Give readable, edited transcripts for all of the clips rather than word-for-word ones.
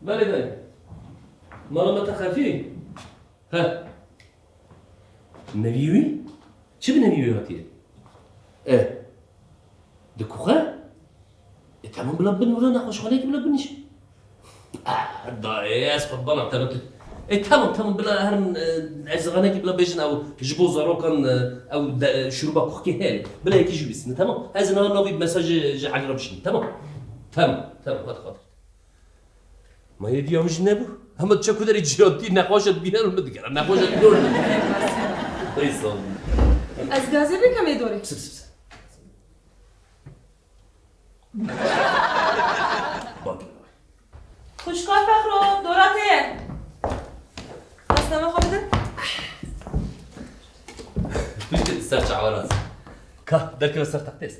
بله مالما تخافي ها نبيوي چه بنبيوي هاتيه دكوخه تمام بلا بن ولا نخوش عليك بلا بنش دا اسف بنا تمام بلا هرن عزغانك بلا بيجن او جبو زاروكن او شروبا كوخي هل بلا يكي جبسنا تمام هذا نوبي مساج على ربشين تمام هذا خاطر ما يدي يوم جنبو هم تشكو دري جيوتي نقاشت بينا المدقر نقاشت دور ايصال از گازه بکم یه دوره خوشکار فخرو دوراته دستمه خواه بده توش سرچ عوارز که درکه سر تحتیست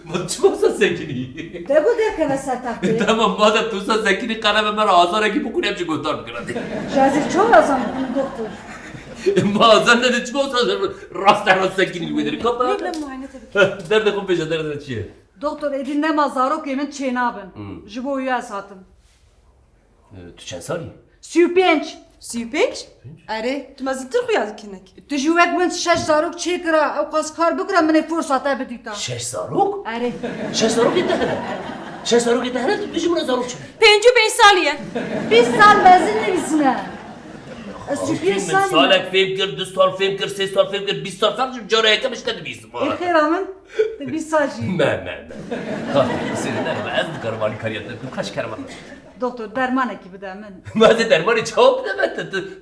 ما چوسا سکنی بگو درکه سر تحتیست تمام مادر توسا سکنی قرم مرا آزاره کی بکنیم چه گفتار میکنم جازی چون ازم دکتر ما آزار نده چوسا راست سکنی بیداری کپا بگم معاینه تبی درد خوب بشه درد چیه دکتر edin ne mazarok yemin çiğnabın. Jibo üye satın. تو چند سالی؟ 35. 35 اره تو مزیدتر خوی از کنک Tujuvek min 6 zarok çekira. O kas kar bikra min fursata bedita. 6 زاروک؟ Are. 6 زاروک دهنه 6 زاروک دهنه تو بیشی من زاروک چه؟ 55 سالیه 1 sal mezun nevisine. 35 من sal. سالك فيم كر 2 سال فيم كر 3 سال فيم كر 20 سال فرق جاره هيك مش كده 20 Ekher amın. 1 salci. ما خاطر سيدي انا ما اذكر مالي كاريات كاش كرمه Doktor derman ekibi de min. ما زي درماني جواب لما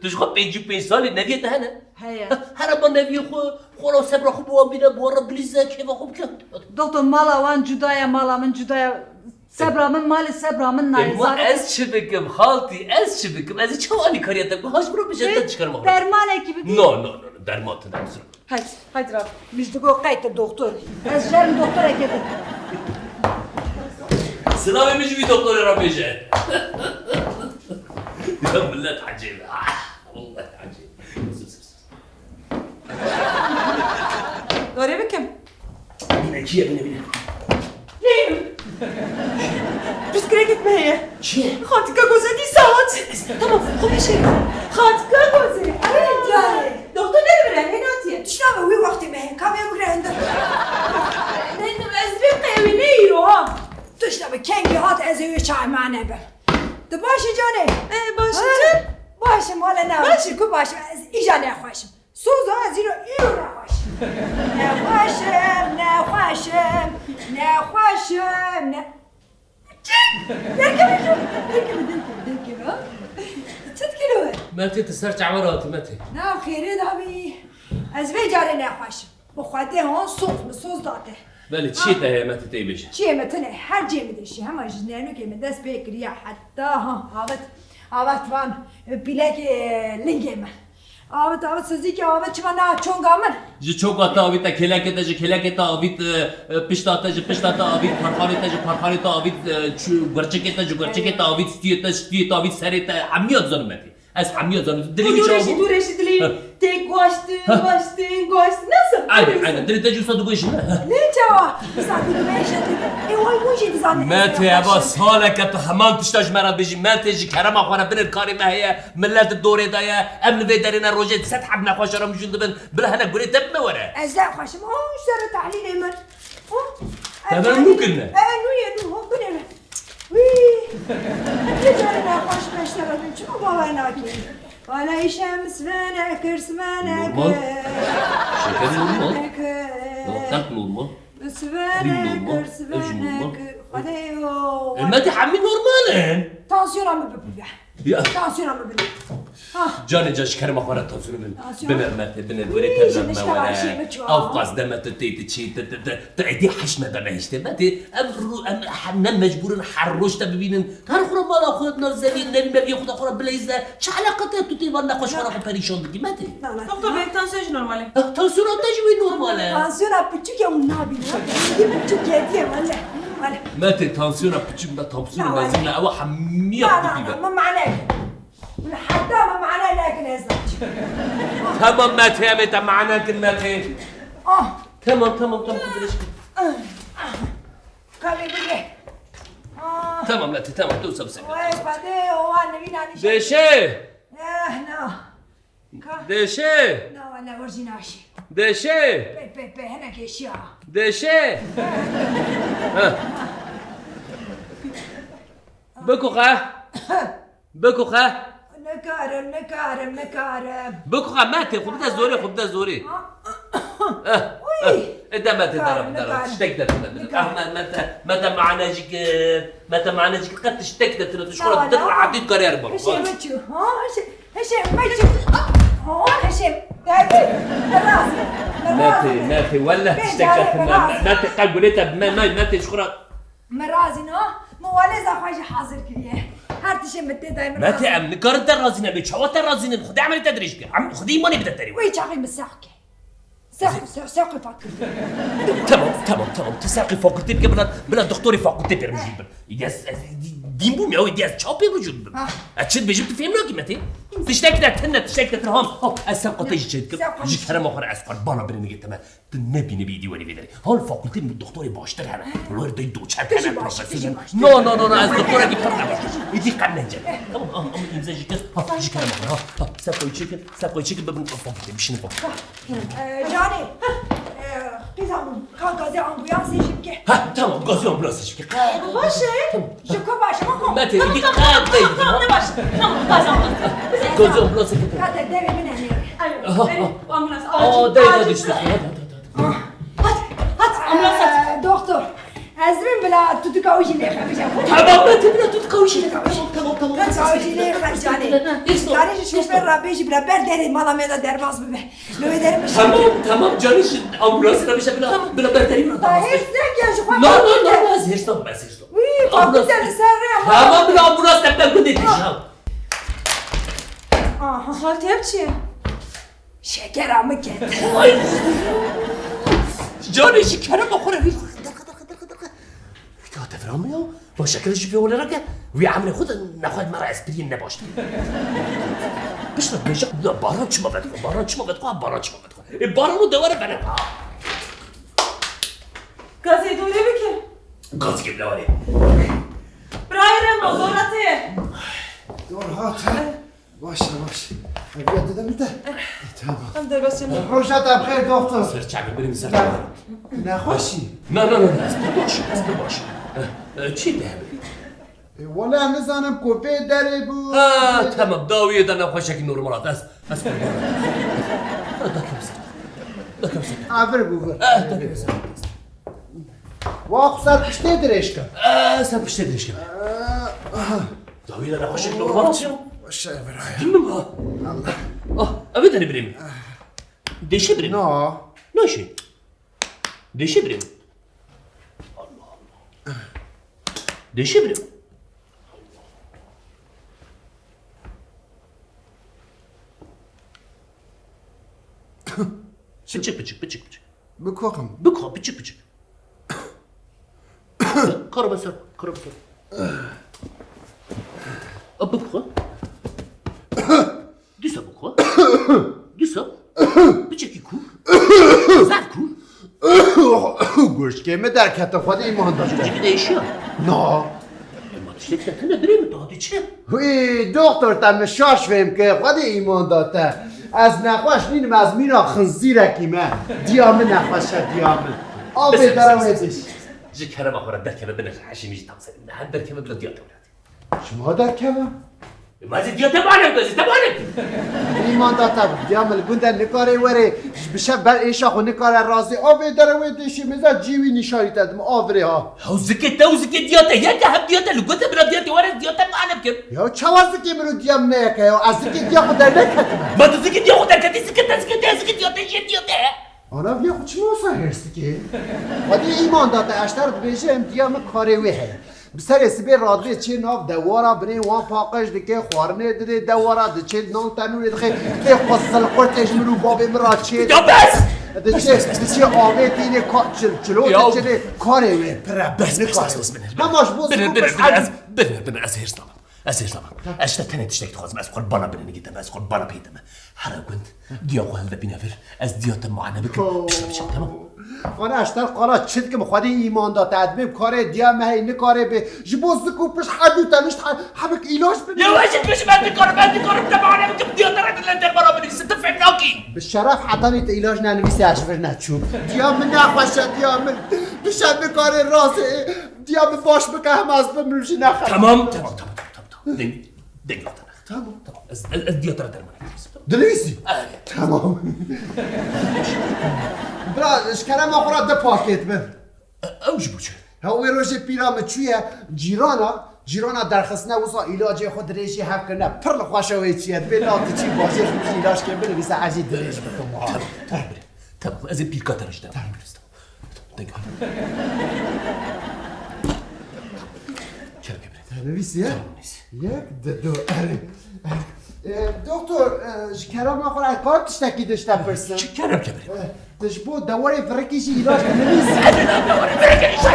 تشخب بيجي 5 سال نبي دهنه Heye. هرب نبي خو لو صبر خو بو بينا بورا بليزا كيف خو كده Doktor mala van cudaya mala min cudaya. Sebramın mali sebramın nayi. ما از شبكم خالتي از شبكم از çavali kariyata bu haş bro bıçaktan çıkarma. Derman ekibi değil. No derman tadamsın. haydi Rab Müjdugo kayıtı doktor. Ez jerim doktor ekibi. Sınav emiş bir doktor yaramıyacak. Ya millet acayip. Vallahi acayip. دوره بکم Yine kiye bine. neyim bisküre gitmeye Kiye? خاطika گذاری ساعت tamam خوبی شد خاطika گذاری دکتر نمیره هناتیه Şuna bir vakti be. Kamya buraya نیم از بیم قیوی نیرو ها Dışta bir kengi hat ezevi çay mane be. De başı canı. باشه چه؟ Başım hala ne başım ku başım iyice ne hoşum. Söz ha zira iyi ne hoşum. Ne hoşum ne Derkeme Çıt kilo. متى تسرع عوراتي متى؟ Ne xeyri da bir. Ez ve cari ne hoşum. Bu xwedê han söz date. بله چی ته متى تیبش؟ Çiğmetine her cemide şey ama jinlerine kemi dest bekliyor hatta ha avat van bilek lingeme. Avat sözü ki avat çmana çongamın. جی چوک آتا آوید تا کلاکت تا آوید پشت آتا آوید پرخاری تا آوید گرچکت تا آوید ستیت تا آوید سری تا همیاد زنم متی از همیاد زنم دلی dur eşi dili tek goştun nasıl? aynen deli tecrübesi de bu işin Ne cevap? Zaten meşhedi. Vay bu şey zannet. متى يا باس حالك تو همان تشتاج مرا بيجي متى جي كرم اخوانا بين الكاري ما هي ملات الدوري دايا امن في دارنا روجيت ستحب نخوش رم جند بن بلا هنا قولي تبنا ورا Ezler hoşum. Ha şöyle tahlil emer. تمام ممكن نو هو بنر. وي. Ne cari ne hoş meşlerim. Çok babayna ki. Valla işemiz vene kırsmene شكل نورمال قلت نورمال ما تحمي نورمالين Tansiyona mı böbürge? يا Tansiyona mı böbürge? جاني جاش كرم اخوانا تنسون بنا مات بنا وري ترجم ما ورا اوقاس دمت تيت تشي تأدي حشمه بمهشت ماتي حنا مجبورين حروش تبينن كان خرا مالا خدنا زلين نبي ما بياخد اخرى بلايزا شو علاقه تتي وانا خوش ورا بريشون دي ماتي Doktor benim tansiyonum normali. تنسون تجوي نورمال Tansiyona küçük ya onun abi. Küçük yediye valla. ماتي تنسون بتشي ما تنسون لازم لا او حميه ما معناه. حتى ما تمام ماتي يا ميتا معنا كلمتين تمام خذ كمي بيه تمام ماتي تمام دوسه بس وين بعدين هو انا مين انا ديشي نا ديشي لا ولا ورجيناشي ديشي بي هنا كيشيا ديشي بكو خا نكارم بكو خا ماتي خبدا زوري انت ما تضرب اشتكت متى معنا جيك قد اشتكت تشكرك تطلع عديد كارير برضه هشام ماتشو هشام ماتي ولا اشتكت ماتي قلت ماتي شكرك مرازي نو مو ولا زا حاجه حاضر كريه هارتش متى دايما ماتي عم نكرت الرازينه بتشوت الرازينه خدي عملي تدريج عم خدي ماني بدها تري وي شاقي مساقي ساقي فاكر تمام تساقي فوق التيب بلا دكتوري فوق التيب رجيب يديس ديمبو ميو يديس تشوبي رجيب اتشد بجبت فيهم لوكي ماتي تشتكت ترهم هو الساقه تيجي جيك هرم اخر اسقر بانا برني تمام نبي دي ولي بدري هول فوق التيب الدكتوري باشتر هنا الورد يدو تشات انا بروفيسور نو الدكتوره دي فرنا يدي قمنا نجي تمام يمزج جيك جيك هرم اخر ساقو تشيكن بابن فوق التيب شنو فوق جاني قيزام غازي امبولانس يجيبك تمام غازي امبولانس يجيبك باشه شكو باشه ماكو ماتي يدي قاد باشه غازي امبولانس هذا داري من هنا ايوه امبولانس ده هات دكتور ازمن بلا تتكاوشي لي خرج تمام ماتي بلا تتكاوشي تمام تتكاوشي لي خرج جاني شوف الرابيج بلا برداري مالا ميدا درباز ببه لو يدري مش تمام جانيش امبولانس رابيش بلا برداري هيك يا شوف لا زهرش طب بس وي فاضل سريع تمام بلا امبولانس تبدا قديت خالتي ابكي شكر عمك جاني شكرا بخورة تفهم يا بشكل جيبي ولا رجع ويعمل خد ناخذ مرة اسبرين نباشت بشرب بيشق لا بارانش ما بدخل بارانو دوره بنا غازي دوري بكي غاز جيب لوري برايرم دورتي دور هات باشه بیا دادم انت تمام هم در بس خوشت بخیر دکتر سرچ عقل بریم سر نخوشی نه اسب باش چی ده ولا نزانم کوپه داره بود تمام داویه در نخوشکی نورمالات است عبر بگو واقع سر پشته درش کن سر پشته درش کن داویه در نخوشکی نورمالات باشه برای Bilmem أبي تاني بريم ديشي بريم نه ناشي ديشي بريم الله ديشي بريم بتشك بکوخم بكره بتشك كربسر بكره ديسا بكره ديسا بتشكي كو زعكو گوش که می در کت خود ایمان داشته تجيك ديشيا نه ما تشتكي أنا بريم تهدي شيء وی دکتر تم شاش فهم که خود ایمان داده از نخواش نینم از مینا خنزیره که من دیامه نخواشه دیامه آبه درم هدش جيك هرم أخوة دركبة بنا عشان يجي تقصد نحن دركبة بلا ديات ولاد شما در کمه؟ ما زي ديات تبعنا ایمان داده بود دیامه گنده نکاره وره بشه بر ایشا خو نکاره رازی آبه درم هدشی میزا جیوی نشاری دادم آوره ها هو زكت ديات يا كهب ديات اللي قلت بلا ديات ورا ديات معنا بكم یا چوازی که مرو دیام نه که یا از که دیا خود در نکتمه ما تزكت يا خدر كتي زكت ديات آنا بیا خود چما اصلا هرستی که؟ خودی ایمان داده اشتر بیشه ام دیام کاره ویه بسر اسبی رادوی چه ناف دوارا بنی وان پاقش دکه خوارنه دده دوارا ده چه نان تنوری دخه که خصل قرتش منو بابی مرا چه يا بس ده چه آوه تینه چلو ده کاره ویه پره بس هماش بوز بنا هيرستام ازير طبعا اشتا تاني تشتاك تخاز ما اسقل بنا بني جدا ما اسقل بنا بيدما حرا كنت ديو قال ذا بينافر از ديو تم معنا بك بشتا تمام انا اشتر قرات شد که مخوادی ایمان دا تدبیم کار دیا مهی نکاره به جبوز دکو پش حدو تنشت حبک ایلاش بده يا واجد مش ما تكرم تبعنا بك ديو ترى اللي برا بني ست فهمناكي بالشرف حتى نیت ایلاج ننویسی اشفر نچوب دیا من نخوشه دیا من بشد نکاره راسه دیا من باش بکه هم از بمروشی نخواه تمام دنگ تمام از ديو ترى درماني دنویسی تمام برا اشکرم آخورا ده پاکت بن اوج بوچه هاوی روژه پیرام چویه جیرانا درخست نوزا ایلاج خود ریشی حف کنه پر لخواشوی چیه بلاتی چی باشش میشه ایلاج که بله بیسه عجید دریش بکن تمام از بیر کاترش دارم دنگ چرا ببرید نویسیه؟ یک دو دکتر شکرام آخور از کار تشتکی داشته پرسن چی کردم که برید تشبو دواری فرکیشی ایلاج که نویسی دواری فرکیشی